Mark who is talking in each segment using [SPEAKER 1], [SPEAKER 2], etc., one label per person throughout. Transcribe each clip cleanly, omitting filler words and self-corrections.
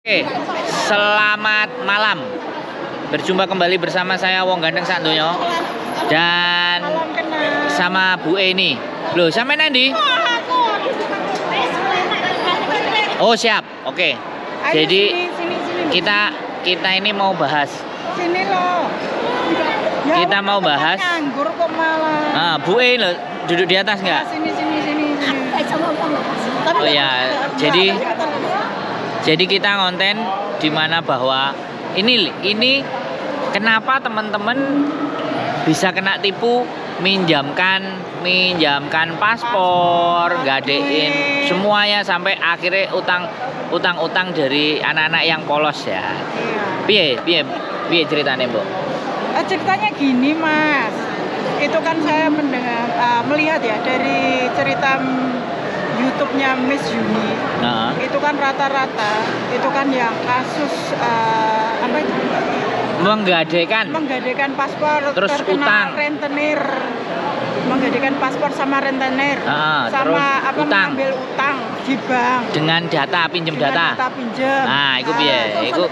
[SPEAKER 1] Oke, selamat malam. Berjumpa kembali bersama saya Wong Gandeng Sakdoyo dan sama Bu Eni. Loh, sampai nanti? Oh, siap. Oke. Jadi kita ini mau bahas.
[SPEAKER 2] Sini loh.
[SPEAKER 1] Kita mau bahas.
[SPEAKER 2] Nganggur kok malah.
[SPEAKER 1] Bu Eni loh, duduk di atas nggak?
[SPEAKER 2] Sini.
[SPEAKER 1] Oh ya, jadi kita konten di mana bahwa ini kenapa teman-teman bisa kena tipu minjamkan paspor, gadein semuanya sampai akhirnya utang dari anak-anak yang polos ya. Piye ceritanya, Bu?
[SPEAKER 2] Ceritanya gini, Mas. Itu kan saya melihat ya dari cerita YouTube-nya Miss Yuni. Itu kan rata-rata itu kan yang kasus apa itu? Menggadekan paspor
[SPEAKER 1] terus
[SPEAKER 2] terkena
[SPEAKER 1] utang.
[SPEAKER 2] rentenir. Menggadekan paspor sama rentenir. Sama apa
[SPEAKER 1] utang.
[SPEAKER 2] mengambil utang di bank.
[SPEAKER 1] Dengan data pinjem data. Nah, itu piye? Itu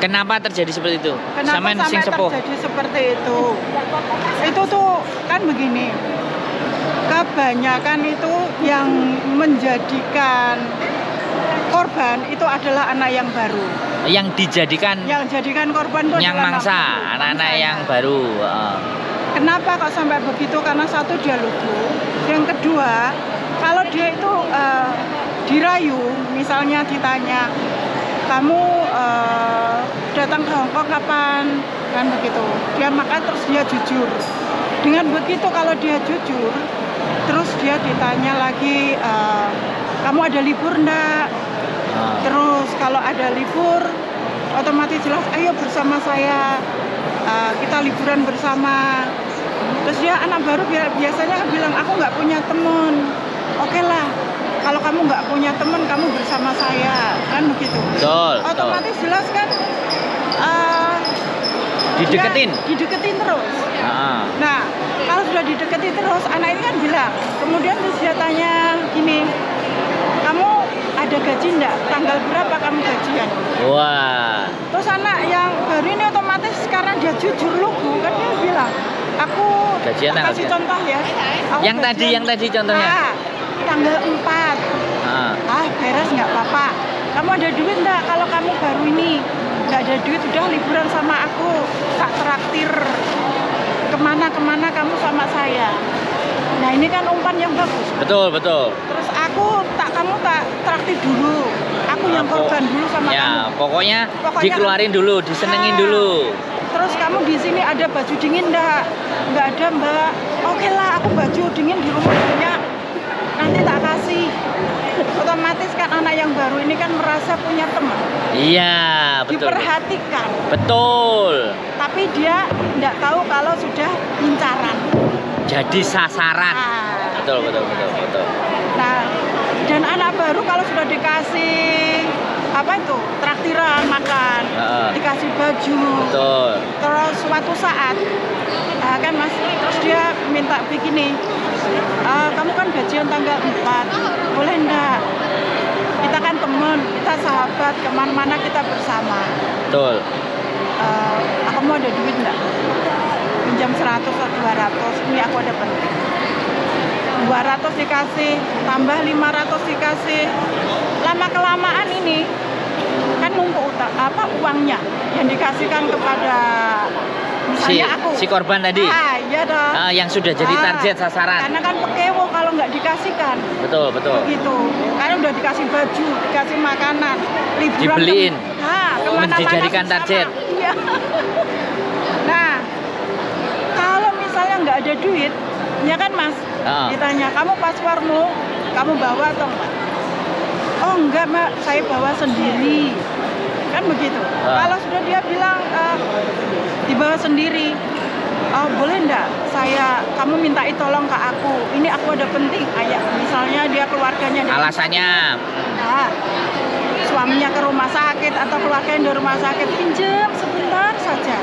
[SPEAKER 1] kenapa terjadi seperti itu?
[SPEAKER 2] Kenapa sampai terjadi seperti itu? Itu tuh kan begini. Kebanyakan itu yang menjadikan korban itu adalah anak yang baru. Yang jadikan korban itu
[SPEAKER 1] yang mangsa, anak-anak yang baru.
[SPEAKER 2] Kenapa kok sampai begitu? Karena satu dia lugu. Yang kedua, kalau dia itu dirayu, misalnya ditanya, kamu datang ke Hongkong kapan? Kan begitu. Dia makan terus dia jujur. Dengan begitu kalau dia jujur, terus dia ditanya lagi, kamu ada libur enggak? Terus kalau ada libur, otomatis jelas, ayo bersama saya, kita liburan bersama. Terus dia anak baru biasanya bilang, aku nggak punya temen. Oke lah, kalau kamu nggak punya temen, kamu bersama saya, kan begitu.
[SPEAKER 1] Betul.
[SPEAKER 2] Otomatis jelas kan, dideketin terus. Nah, kalau sudah dideketin terus, anak ini kan bilang, kemudian terus dia tanya gini, kamu ada gaji enggak? Tanggal berapa kamu gajian?
[SPEAKER 1] Wah.
[SPEAKER 2] Terus anak yang baru ini otomatis karena dia jujur lugu, kan dia bilang, aku
[SPEAKER 1] gajian
[SPEAKER 2] kasih contoh ya.
[SPEAKER 1] Yang tadi contohnya.
[SPEAKER 2] Tanggal 4. Beres nggak apa-apa. Kamu ada duit enggak? Kalau kamu baru ini nggak ada duit, udah liburan sama aku, tak traktir kemana kamu sama saya. Nah, ini kan umpan yang bagus.
[SPEAKER 1] Betul.
[SPEAKER 2] Terus kamu tak traktir dulu. Aku yang korban dulu sama kamu.
[SPEAKER 1] Pokoknya dikeluarin dulu, disenengin dulu.
[SPEAKER 2] Terus kamu di sini ada baju dingin enggak? Enggak ada, Mbak. Oke lah, aku baju dingin di rumah punya. Nanti tak kasih. Otomatis kan anak yang baru ini kan merasa punya teman.
[SPEAKER 1] Iya, betul.
[SPEAKER 2] Diperhatikan.
[SPEAKER 1] Betul.
[SPEAKER 2] Tapi dia enggak tahu kalau sudah incaran.
[SPEAKER 1] Jadi sasaran. Betul.
[SPEAKER 2] Nah, dan anak baru kalau sudah dikasih apa itu traktiran makan, dikasih baju,
[SPEAKER 1] betul.
[SPEAKER 2] Terus suatu saat kan Mas, terus dia minta begini, kamu kan gajian tanggal 4, boleh enggak? Kita kan teman, kita sahabat, kemana-mana kita bersama.
[SPEAKER 1] Betul.
[SPEAKER 2] Aku mau ada duit enggak? Pinjam 100 atau 200, ini aku ada penting. 200 dikasih, tambah 500 dikasih. Lama-kelamaan ini kan numpuk uangnya yang dikasihkan kepada misalnya aku.
[SPEAKER 1] Si korban tadi?
[SPEAKER 2] Iya dong.
[SPEAKER 1] Yang sudah jadi target sasaran.
[SPEAKER 2] Karena kan pekewo kalau nggak dikasihkan.
[SPEAKER 1] Betul.
[SPEAKER 2] Begitu. Karena udah dikasih baju, dikasih makanan, liburan.
[SPEAKER 1] Dibeliin.
[SPEAKER 2] Kemana-mana
[SPEAKER 1] dijadikan target.
[SPEAKER 2] Iya. Nah, kalau misalnya nggak ada duit, ya kan Mas? Ditanya, kamu paspormu, kamu bawa atau enggak? Oh enggak, Mbak, saya bawa sendiri. Kan begitu. Kalau sudah dia bilang dibawa sendiri, boleh enggak kamu minta tolong ke aku, ini aku ada penting, misalnya dia keluarganya
[SPEAKER 1] alasannya
[SPEAKER 2] suaminya ke rumah sakit atau keluarganya di rumah sakit, pinjam sebentar saja,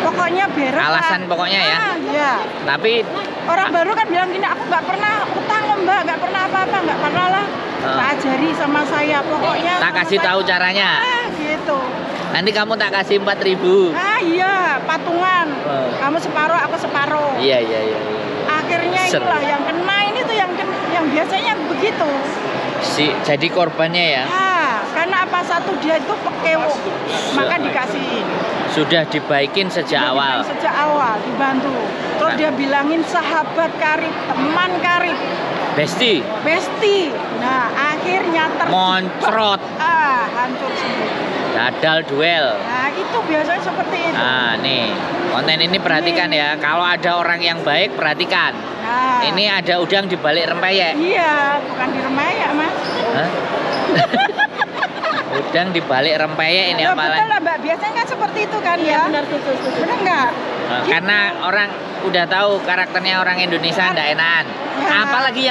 [SPEAKER 2] pokoknya beres.
[SPEAKER 1] Alasan pokoknya ya.
[SPEAKER 2] Iya.
[SPEAKER 1] Tapi
[SPEAKER 2] Orang baru kan bilang gini, aku nggak pernah utang kok mbak, nggak pernah apa-apa, nggak pernah lah. Tak ajari sama saya, pokoknya.
[SPEAKER 1] Tak kasih tahu caranya.
[SPEAKER 2] Gitu.
[SPEAKER 1] Nanti kamu tak kasih 4.000.
[SPEAKER 2] Ah iya, patungan. Kamu separuh, aku separuh.
[SPEAKER 1] Iya.
[SPEAKER 2] Akhirnya inilah yang kena ini tuh yang biasanya begitu.
[SPEAKER 1] Jadi korbannya ya.
[SPEAKER 2] Karena apa, satu dia itu pekewo, maka dikasihin.
[SPEAKER 1] Sudah dibaikin sejak awal.
[SPEAKER 2] Sejak awal dibantu. Terus dia bilangin sahabat karib, teman karib.
[SPEAKER 1] Besti.
[SPEAKER 2] Nah akhirnya
[SPEAKER 1] moncrot.
[SPEAKER 2] Hancur sendiri.
[SPEAKER 1] Dadal duel.
[SPEAKER 2] Nah itu biasanya seperti itu.
[SPEAKER 1] Nah nih, konten ini perhatikan ya. Kalau ada orang yang baik, perhatikan.
[SPEAKER 2] Nah.
[SPEAKER 1] Ini ada udang di balik rempeyek.
[SPEAKER 2] Iya, bukan di rempeyek mas.
[SPEAKER 1] Hah? Udang di balik rempeyek ini
[SPEAKER 2] Ya,
[SPEAKER 1] apalah?
[SPEAKER 2] betul lah mbak, biasanya kan seperti itu kan ya. Benar nggak?
[SPEAKER 1] Nah, karena orang udah tahu karakternya orang Indonesia ndak enakan.
[SPEAKER 2] Ya,
[SPEAKER 1] Apalagi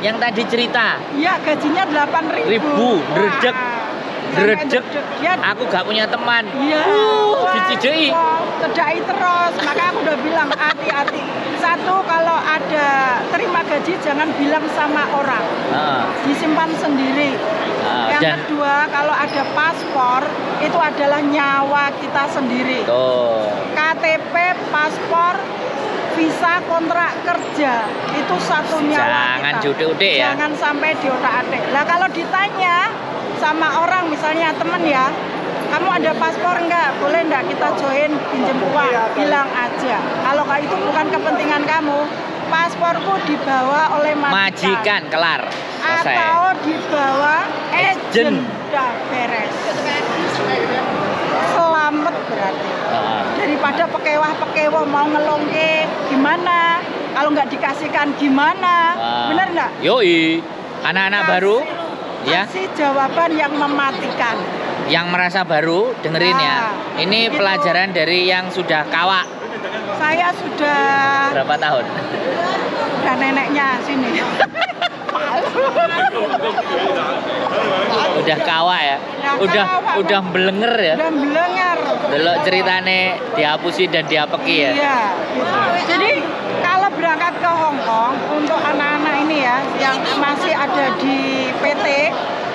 [SPEAKER 1] yang tadi cerita.
[SPEAKER 2] Iya, gajinya 8.000.
[SPEAKER 1] Dredeg. Dredeg.
[SPEAKER 2] Ya,
[SPEAKER 1] Aku gak punya teman.
[SPEAKER 2] iya.
[SPEAKER 1] Dicidei.
[SPEAKER 2] Cedai terus. Maka aku udah bilang hati-hati. Satu, kalau ada terima gaji jangan bilang sama orang. Disimpan sendiri. Yang
[SPEAKER 1] Dan
[SPEAKER 2] kedua, kalau ada paspor itu adalah nyawa kita sendiri.
[SPEAKER 1] tuh.
[SPEAKER 2] KTP, paspor, visa, kontrak kerja itu satu nyawa
[SPEAKER 1] Jangan
[SPEAKER 2] kita.
[SPEAKER 1] diudik-udik ya.
[SPEAKER 2] Jangan sampai diotak-atik. Lah kalau ditanya sama orang misalnya temen ya, kamu ada paspor enggak? Boleh enggak kita join pinjem uang? Bilang aja. Kalau itu bukan kepentingan kamu, pasporku dibawa oleh
[SPEAKER 1] Majikan kelar. Selesai.
[SPEAKER 2] atau dibawa agent. Udah beres. Selamat berarti. Daripada pekewa mau ngelongke gimana? Kalau nggak dikasihkan gimana? Bener nggak?
[SPEAKER 1] Yoi. Anak-anak baru ya.
[SPEAKER 2] Kasih jawaban yang mematikan.
[SPEAKER 1] Yang merasa baru dengerin ya. Ini
[SPEAKER 2] gitu.
[SPEAKER 1] pelajaran dari yang sudah kawak.
[SPEAKER 2] Saya sudah
[SPEAKER 1] Berapa tahun?
[SPEAKER 2] udah neneknya sini.
[SPEAKER 1] Udah kawak ya. Udah belenger ya.
[SPEAKER 2] Udah belenger.
[SPEAKER 1] Delok ceritane dihapusi dan diapeki ya.
[SPEAKER 2] Iya. Gitu. Jadi kalau berangkat ke Hong Kong untuk anak-anak ini ya yang masih ada di PT,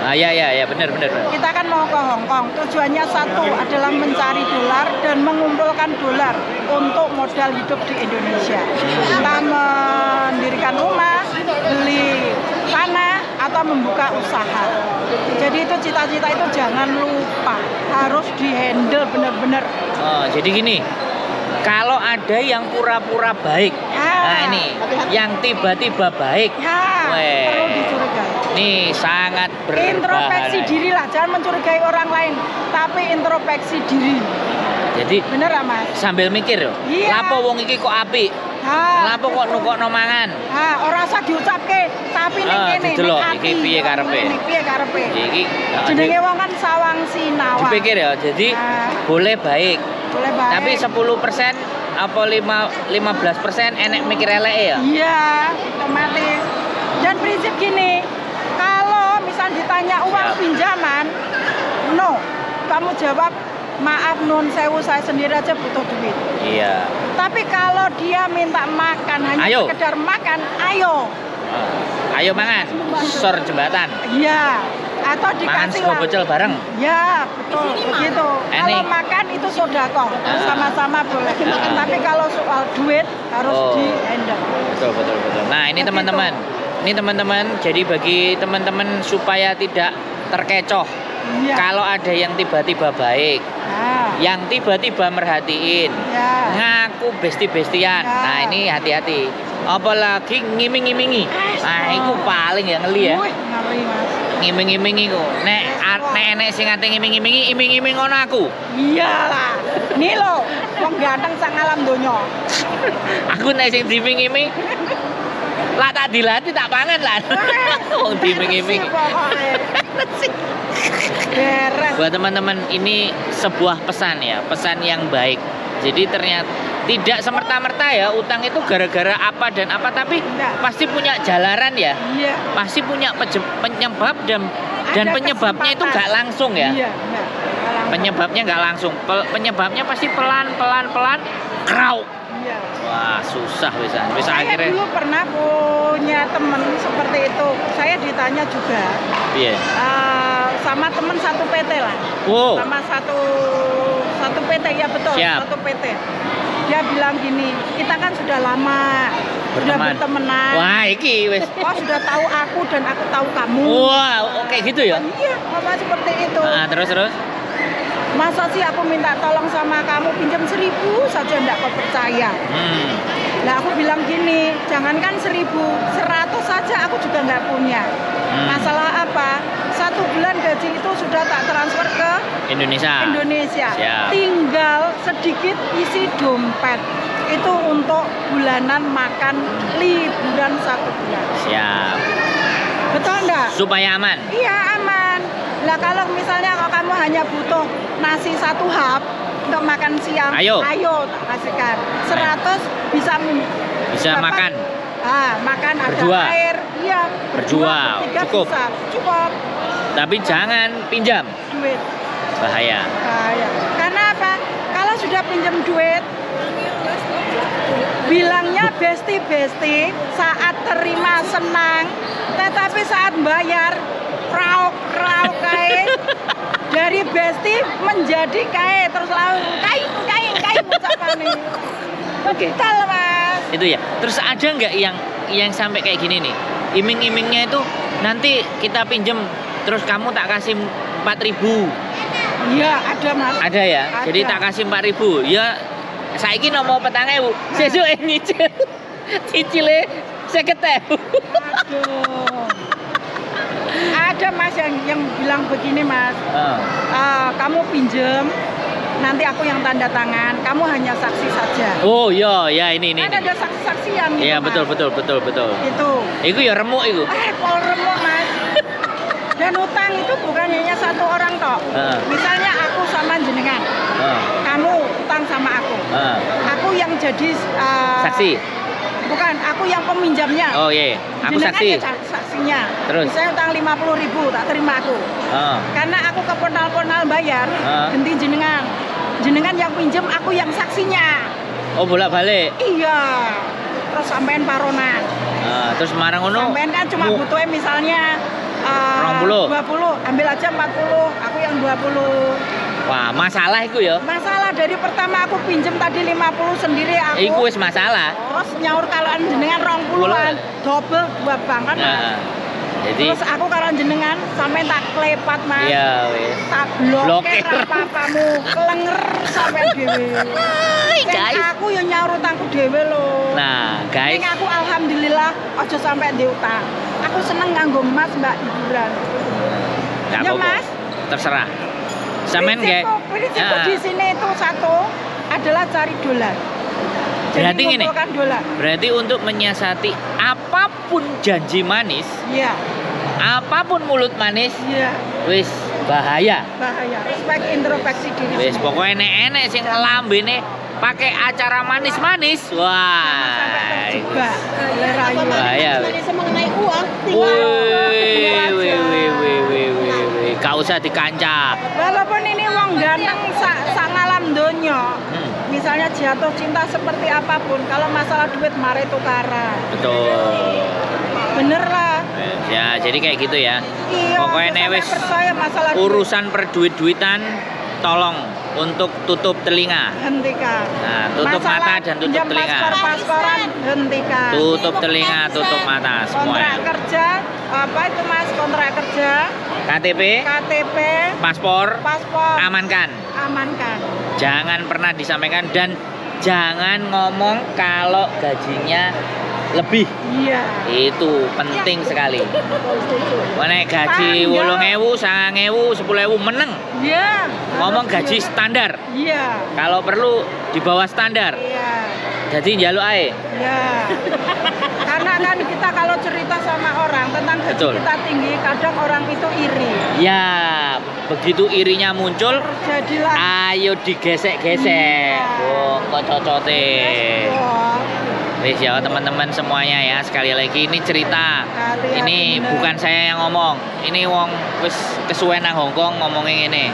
[SPEAKER 1] Ya benar.
[SPEAKER 2] kita kan mau ke Hong Kong. Tujuannya satu adalah mencari dolar dan mengumpulkan dolar untuk modal hidup di Indonesia. Kita mendirikan rumah, beli tanah atau membuka usaha. Jadi itu cita-cita itu jangan lupa, harus dihandle benar-benar.
[SPEAKER 1] Jadi gini. Kalau ada yang pura-pura baik, nah ini yang tiba-tiba baik,
[SPEAKER 2] perlu dicurigai.
[SPEAKER 1] Nih sangat
[SPEAKER 2] Introspeksi
[SPEAKER 1] berbahaya.
[SPEAKER 2] diri lah, jangan mencurigai orang lain, tapi introspeksi diri.
[SPEAKER 1] Jadi
[SPEAKER 2] Bener lah mas?
[SPEAKER 1] sambil mikir yo,
[SPEAKER 2] Iya.
[SPEAKER 1] lapo wong iki kok apik, lapo kok nukokno mangan.
[SPEAKER 2] Ora usah diucapke, tapi ning kene
[SPEAKER 1] didelok,
[SPEAKER 2] ning
[SPEAKER 1] iki
[SPEAKER 2] ati.
[SPEAKER 1] piye karepe.
[SPEAKER 2] Iki piye karepe?
[SPEAKER 1] Iki
[SPEAKER 2] Jenenge wong kan sawang sinawang.
[SPEAKER 1] dipikir ya, jadi boleh baik,
[SPEAKER 2] Boleh baik.
[SPEAKER 1] tapi 10% apa 15% enek mikir elek ya.
[SPEAKER 2] Iya, otomatis. Dan prinsip gini, kalau misal ditanya uang
[SPEAKER 1] Siap.
[SPEAKER 2] pinjaman, no. Kamu jawab, maaf nun sewu, saya sendiri aja butuh duit.
[SPEAKER 1] Iya.
[SPEAKER 2] Tapi kalau dia minta makan, hanya
[SPEAKER 1] Ayo.
[SPEAKER 2] sekedar makan, ayo.
[SPEAKER 1] Ayo mangan, sor jembatan,
[SPEAKER 2] Iya. Atau
[SPEAKER 1] mangan
[SPEAKER 2] dikasih
[SPEAKER 1] sego
[SPEAKER 2] lah.
[SPEAKER 1] pecel bareng.
[SPEAKER 2] Ya, betul. Begitu. Kalau makan itu sodako, sama-sama boleh. Tapi kalau soal duit harus di-handle.
[SPEAKER 1] Betul. Nah ini
[SPEAKER 2] Begitu.
[SPEAKER 1] teman-teman, jadi bagi teman-teman supaya tidak terkecoh.
[SPEAKER 2] Iya.
[SPEAKER 1] Kalau ada yang tiba-tiba baik, yang tiba-tiba merhatiin,
[SPEAKER 2] Ya.
[SPEAKER 1] ngaku besti-bestian.
[SPEAKER 2] Ya.
[SPEAKER 1] Nah ini hati-hati. Apalagi ngiming-ngimingi. Nah itu paling ya ngeli ya.
[SPEAKER 2] Wih, ngeri mas.
[SPEAKER 1] Ngiming-ngimingi ku. Nek enek sing ate ngiming-ngimingi, iming-iming ngono aku.
[SPEAKER 2] Iyalah. Nih lo, wong ganteng sak alam donya.
[SPEAKER 1] Aku nek sing diiming-iming lah tak dilatih tak pangan lah. Wong diiming-iming.
[SPEAKER 2] Beres.
[SPEAKER 1] Buat teman-teman ini sebuah pesan ya, pesan yang baik. Jadi ternyata tidak semerta-merta ya utang itu gara-gara apa dan apa, tapi pasti punya jalanan ya.
[SPEAKER 2] Iya.
[SPEAKER 1] Pasti punya penyebab dan
[SPEAKER 2] Ada
[SPEAKER 1] penyebabnya itu
[SPEAKER 2] kesempatan.
[SPEAKER 1] nggak langsung ya.
[SPEAKER 2] Iya, enggak.
[SPEAKER 1] Penyebabnya nggak langsung. Penyebabnya pasti pelan krau.
[SPEAKER 2] Iya.
[SPEAKER 1] Wah, susah bisa. Bisa
[SPEAKER 2] Saya
[SPEAKER 1] akhirnya.
[SPEAKER 2] dulu pernah punya teman seperti itu. Saya ditanya juga
[SPEAKER 1] Iya.
[SPEAKER 2] sama teman satu PT lah.
[SPEAKER 1] Wow.
[SPEAKER 2] Sama satu PT, ya betul,
[SPEAKER 1] Siap.
[SPEAKER 2] satu PT. Dia bilang gini, kita kan sudah lama sudah
[SPEAKER 1] Berteman.
[SPEAKER 2] bertemanan.
[SPEAKER 1] Wah, iki wis.
[SPEAKER 2] Kau sudah tahu aku dan aku tahu kamu.
[SPEAKER 1] Wah, oke gitu ya.
[SPEAKER 2] Iya, ngomong seperti itu.
[SPEAKER 1] Nah, terus.
[SPEAKER 2] Masa sih aku minta tolong sama kamu pinjam 1.000 saja enggak kau percaya. Nah aku bilang gini, jangankan 1.000, 100 saja aku juga nggak punya. Masalah apa? 1 bulan gaji itu sudah tak transfer ke
[SPEAKER 1] Indonesia. Siap.
[SPEAKER 2] Tinggal sedikit isi dompet. Itu untuk bulanan makan liburan 1 bulan.
[SPEAKER 1] Siap.
[SPEAKER 2] Betul enggak?
[SPEAKER 1] Supaya aman.
[SPEAKER 2] Iya aman. Lah kalau misalnya kalau kamu hanya butuh nasi 1 hap untuk makan siang,
[SPEAKER 1] Ayo.
[SPEAKER 2] tak kasihkan. 100 bisa
[SPEAKER 1] Bisa
[SPEAKER 2] dapat,
[SPEAKER 1] makan.
[SPEAKER 2] makan ada
[SPEAKER 1] Berdua.
[SPEAKER 2] air, iya.
[SPEAKER 1] Berdua,
[SPEAKER 2] bertiga
[SPEAKER 1] cukup.
[SPEAKER 2] Bisa. Cukup.
[SPEAKER 1] Tapi jangan pinjam.
[SPEAKER 2] Duit.
[SPEAKER 1] Bahaya.
[SPEAKER 2] Bahaya. Karena apa? Kalau sudah pinjam duit, bilangnya besti-besti, saat terima senang, tetapi saat bayar rauk kain dari besti menjadi kain, terus lalu kain ucapannya.
[SPEAKER 1] Oke.
[SPEAKER 2] Betul mas.
[SPEAKER 1] Itu ya. Terus ada nggak yang sampai kayak gini nih? Iming-imingnya itu nanti kita pinjem terus kamu tak kasih 4.000.
[SPEAKER 2] Iya ada mas.
[SPEAKER 1] Ada ya.
[SPEAKER 2] Ada.
[SPEAKER 1] Jadi tak kasih 4.000. Ya saiki nomo 4.000. Sesuk nyicil. Cicile 50.000.
[SPEAKER 2] Aduh. Ada mas yang bilang begini mas, kamu pinjem, nanti aku yang tanda tangan, kamu hanya saksi saja.
[SPEAKER 1] Oh iya, ya ini.
[SPEAKER 2] Kan ada saksi-saksian gitu
[SPEAKER 1] Iya,
[SPEAKER 2] mas.
[SPEAKER 1] betul.
[SPEAKER 2] Itu.
[SPEAKER 1] Iku ya remuk iku.
[SPEAKER 2] Pol remuk mas. Dan utang itu bukan hanya 1 orang toh. Misalnya aku sama jenengan, kamu utang sama aku. Aku yang jadi
[SPEAKER 1] Saksi.
[SPEAKER 2] Bukan, aku yang peminjamnya.
[SPEAKER 1] Oh iya, aku
[SPEAKER 2] Jenengan
[SPEAKER 1] saksi.
[SPEAKER 2] ya saksinya.
[SPEAKER 1] Terus?
[SPEAKER 2] Misalnya utang 50.000 tak terima aku. Karena aku ke portal bayar, ganti jenengan. Jenengan yang pinjem, aku yang saksinya.
[SPEAKER 1] Oh bolak-balik.
[SPEAKER 2] Iya. Terus sampean paronan.
[SPEAKER 1] Terus marang ngono.
[SPEAKER 2] Sampean kan cuma butuhnya misalnya
[SPEAKER 1] 20.
[SPEAKER 2] 20, ambil aja 40, aku yang 20.
[SPEAKER 1] Wah, masalah iku ya.
[SPEAKER 2] Masalah dari pertama aku pinjem tadi 50 sendiri aku.
[SPEAKER 1] Iku wis masalah.
[SPEAKER 2] Terus nyaur kalau jenengan 20-an, double 2 banget.
[SPEAKER 1] Jadi
[SPEAKER 2] Terus aku kalau jenengan sampai tak klepat mas.
[SPEAKER 1] iya wis.
[SPEAKER 2] Tak blokir
[SPEAKER 1] Blokir.
[SPEAKER 2] apa-apamu, kelenger sampai dhewe.
[SPEAKER 1] Guys.
[SPEAKER 2] Aku yang nyaur utangku dhewe lho.
[SPEAKER 1] Nah, guys.
[SPEAKER 2] Ning aku alhamdulillah aja sampai diutang. Aku seneng nganggo emas mbak hiburan.
[SPEAKER 1] Nggak
[SPEAKER 2] Ya,
[SPEAKER 1] apa-apa.
[SPEAKER 2] Mas.
[SPEAKER 1] Terserah. Sampean nggak?
[SPEAKER 2] Prinsipku di sini itu satu adalah cari dolar.
[SPEAKER 1] Berarti
[SPEAKER 2] Jadi
[SPEAKER 1] gini.
[SPEAKER 2] mengumpulkan dolar.
[SPEAKER 1] Berarti untuk menyiasati apapun janji manis,
[SPEAKER 2] Iya,
[SPEAKER 1] apapun mulut manis,
[SPEAKER 2] iya,
[SPEAKER 1] wis bahaya.
[SPEAKER 2] bahaya. Respect introspeksi diri.
[SPEAKER 1] Wis
[SPEAKER 2] sendiri.
[SPEAKER 1] pokoknya enek-enek sing lambene pakai acara manis-manis. Wah.
[SPEAKER 2] Sampai terjebak. Rayu.
[SPEAKER 1] Bahaya.
[SPEAKER 3] Manis mengenai uang,
[SPEAKER 1] Wih. Gak usah dikanca.
[SPEAKER 2] Walaupun ini wong ganteng sak ngalam donya. Misalnya jatuh cinta seperti apapun, kalau masalah duit mari tukaran.
[SPEAKER 1] Betul.
[SPEAKER 2] Bener lah.
[SPEAKER 1] Ya, jadi kayak gitu ya.
[SPEAKER 2] Iya.
[SPEAKER 1] Pokoknya
[SPEAKER 2] sampai
[SPEAKER 1] wis
[SPEAKER 2] percaya masalah
[SPEAKER 1] urusan perduit-duitan tolong untuk tutup telinga.
[SPEAKER 2] hentikan.
[SPEAKER 1] Nah, tutup mata dan tutup
[SPEAKER 2] pinjam
[SPEAKER 1] telinga.
[SPEAKER 2] paspor-pasporan hentikan.
[SPEAKER 1] Tutup telinga, tutup mata
[SPEAKER 2] Kontrak
[SPEAKER 1] semuanya.
[SPEAKER 2] kerja, apa itu mas? Kontrak kerja,
[SPEAKER 1] KTP,
[SPEAKER 2] KTP,
[SPEAKER 1] paspor,
[SPEAKER 2] paspor,
[SPEAKER 1] amankan.
[SPEAKER 2] amankan.
[SPEAKER 1] Jangan pernah disampaikan dan jangan ngomong kalau gajinya lebih.
[SPEAKER 2] Iya.
[SPEAKER 1] Itu penting sekali. Mana gaji
[SPEAKER 2] Tanggal.
[SPEAKER 1] 8.000, 9.000, 10.000 meneng.
[SPEAKER 2] Iya.
[SPEAKER 1] Ngomong
[SPEAKER 2] harus
[SPEAKER 1] gaji
[SPEAKER 2] gitu.
[SPEAKER 1] standar.
[SPEAKER 2] Iya.
[SPEAKER 1] Kalau perlu di bawah standar.
[SPEAKER 2] Iya.
[SPEAKER 1] Jadi njaluk ae.
[SPEAKER 2] Ya, karena kan kita kalau cerita sama orang tentang gaji
[SPEAKER 1] Betul.
[SPEAKER 2] kita tinggi, kadang orang itu iri.
[SPEAKER 1] Ya, begitu irinya muncul,
[SPEAKER 2] Jadilah.
[SPEAKER 1] ayo digesek-gesek.
[SPEAKER 2] Iya.
[SPEAKER 1] Wong kok cocote.
[SPEAKER 2] Wah,
[SPEAKER 1] Wis ya teman-teman semuanya ya, sekali lagi ini cerita.
[SPEAKER 2] hati-hati
[SPEAKER 1] Ini
[SPEAKER 2] bener.
[SPEAKER 1] bukan saya yang ngomong. Ini wong wis kesuwen nang Hongkong ngomongin ini.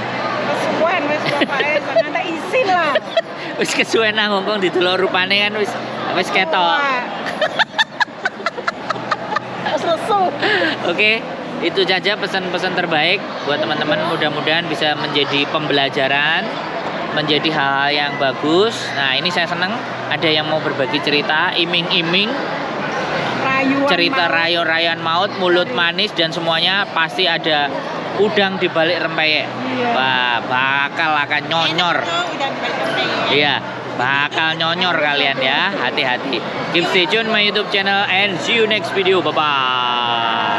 [SPEAKER 2] kesuwen wis bapake sangat isin lah.
[SPEAKER 1] Wis kesuwen nang Hongkong didelok rupane kan wis ketok.
[SPEAKER 2] Wis lesu.
[SPEAKER 1] Oke, itu saja pesan-pesan terbaik buat teman-teman. Mudah-mudahan bisa menjadi pembelajaran, menjadi hal yang bagus. Nah, ini saya senang ada yang mau berbagi cerita, iming-iming, cerita rayon-rayon maut, mulut manis dan semuanya pasti ada udang di balik rempeyek.
[SPEAKER 2] Iya.
[SPEAKER 1] Wah, bakal akan nyonyor. Iya, bakal nyonyor kalian ya. Hati-hati. Keep stay tune my YouTube channel and see you next video. Bye bye.